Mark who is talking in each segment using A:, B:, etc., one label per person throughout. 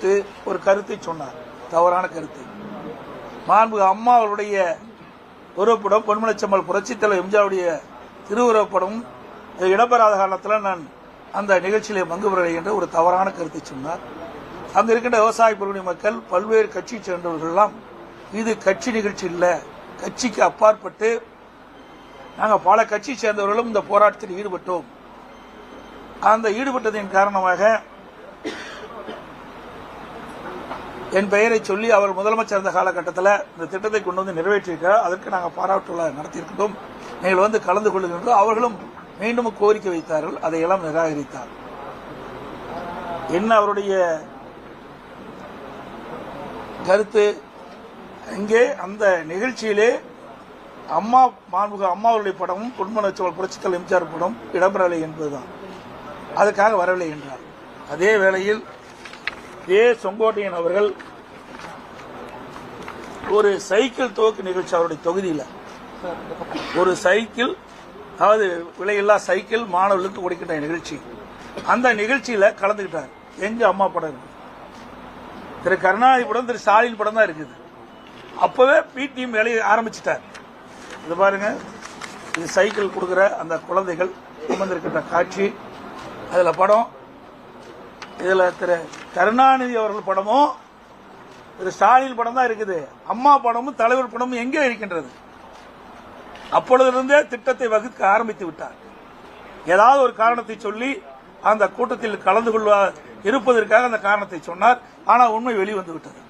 A: குறித்து ஒரு கருத்தை சொன்னார், தவறான கருத்தை. மாண்பு அம்மா அவருடைய உருவப்படம், பொன்மனச்செம்மல் புரட்சித் தலைவர் எம்ஜிஆருடைய திருவுருவப்படம் இடம்பெறாத காரணத்தில் நான் அந்த நிகழ்ச்சியிலே பங்கு பெறவில்லை என்ற ஒரு தவறான கருத்தை சொன்னார். அங்கு இருக்கின்ற விவசாய பிரிவினை மக்கள், பல்வேறு கட்சியை சேர்ந்தவர்கள் எல்லாம் இது கட்சி நிகழ்ச்சி இல்லை, கட்சிக்கு அப்பாற்பட்டு நாங்கள் பல கட்சியை சேர்ந்தவர்களும் இந்த போராட்டத்தில் ஈடுபட்டோம். அந்த ஈடுபட்டதின் காரணமாக என் பெயரை சொல்லி அவர் முதலமைச்சர் இருந்த காலகட்டத்தில் இந்த திட்டத்தை கொண்டு வந்து நிறைவேற்றியிருக்கிறார். அதற்கு நாங்கள் பாராட்டு விழா நடத்தியிருக்கிறோம், நீங்கள் வந்து கலந்து கொள்ளுகின்றோம். அவர்களும் மீண்டும் கோரிக்கை வைத்தார்கள், அதையெல்லாம் நிராகரித்தார். என்ன அவருடைய கருத்து? இங்கே அந்த நிகழ்ச்சியிலே அம்மா மாண்புக அம்மாவுடைய படமும் பொன்மனச்செம்மல் புரட்சித் தலைவர் எம்ஜிஆர் படம் இடம்பெறவில்லை என்பதுதான், அதுக்காக வரவில்லை என்றார். அதே வேளையில் செங்கோட்டையன் அவர்கள் ஒரு சைக்கிள் துவக்கு நிகழ்ச்சி அவருடைய தொகுதியில் ஒரு சைக்கிள், அதாவது விலையில்லா சைக்கிள் மாணவர்களுக்கு கொடுக்கின்ற நிகழ்ச்சி, அந்த நிகழ்ச்சியில் கலந்துக்கிட்டார். எங்க அம்மா படம் இருக்கு, திரு கருணாநிதி படம், திரு ஸ்டாலின் படம் தான் இருக்குது. அப்பவே பிடிஎம் வேலையை ஆரம்பிச்சிட்டார். இது பாருங்க, இது சைக்கிள் கொடுக்கிற அந்த குழந்தைகள் அமர்ந்திருக்கின்ற காட்சி, அதுல படம். இதுல திரு கருணாநிதி அவர்கள் படமும் திரு ஸ்டாலின் படம் தான் இருக்குது. அம்மா படமும் தலைவர் படமும் எங்கே இருக்கின்றது? அப்பொழுதிருந்தே திட்டத்தை வகுக்க ஆரம்பித்து விட்டார். ஏதாவது ஒரு காரணத்தை சொல்லி அந்த கூட்டத்தில் கலந்து இருப்பதற்காக அந்த காரணத்தை சொன்னார். ஆனால் உண்மை வெளிவந்து விட்டது.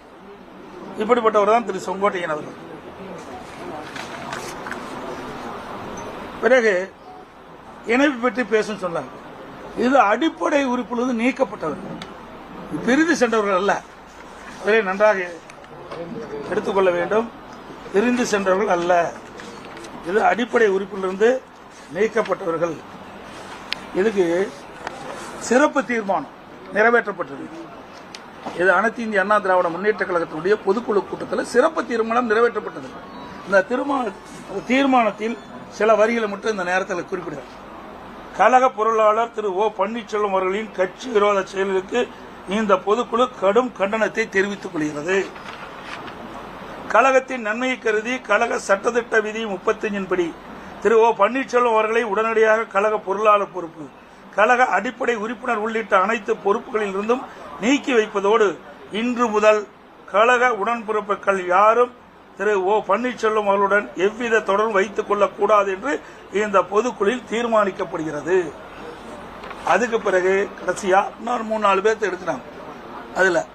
A: இப்படிப்பட்டவர் தான் திரு செங்கோட்டையன் அவர்கள். பிறகு இணைப்பு பற்றி பேசும் சொன்னார். இது அடிப்படை உறுப்பிலிருந்து நீக்கப்பட்டவர்கள், பிரிந்து சென்றவர்கள் அல்ல. அதை நன்றாக எடுத்துக்கொள்ள வேண்டும். பிரிந்து சென்றவர்கள் அல்ல, இது அடிப்படை உறுப்பிலிருந்து நீக்கப்பட்டவர்கள். இதுக்கு சிறப்பு தீர்மானம் நிறைவேற்றப்பட்டது. இது அனைத்து இந்திய அண்ணா திராவிட முன்னேற்ற கழகத்தினுடைய பொதுக்குழு கூட்டத்தில் சிறப்பு தீர்மானம் நிறைவேற்றப்பட்டது. இந்த தீர்மானத்தில் சில வரிகளை மட்டும் இந்த நேரத்தில் குறிப்பிடுகிறார். கழக பொருளாளர் திரு ஓ பன்னீர்செல்வம் அவர்களின் கட்சி விரோத செயலுக்கு இந்த பொதுக்குழு கடும் கண்டனத்தை தெரிவித்துக் கொள்கிறது. கழகத்தின் நன்மையை கருதி கழக சட்டத்திட்ட விதி 35 படி திரு ஓ பன்னீர்செல்வம் அவர்களை உடனடியாக கழக பொருளாளர் பொறுப்பு, கழக அடிப்படை உறுப்பினர் உள்ளிட்ட அனைத்து பொறுப்புகளில் இருந்தும் நீக்கி வைப்பதோடு இன்று முதல் கழக உடன்பிறப்புகள் யாரும் திரு ஓ பன்னீர்செல்வம் அவர்களுடன் எவ்வித தொடர்பும் வைத்துக் கொள்ளக்கூடாது என்று இந்த பொதுக்குழுவில் தீர்மானிக்கப்படுகிறது. அதுக்கு பிறகு கடைசியா இன்னொரு 3-4 பேர்த்த எடுக்கிறாங்க. அதுல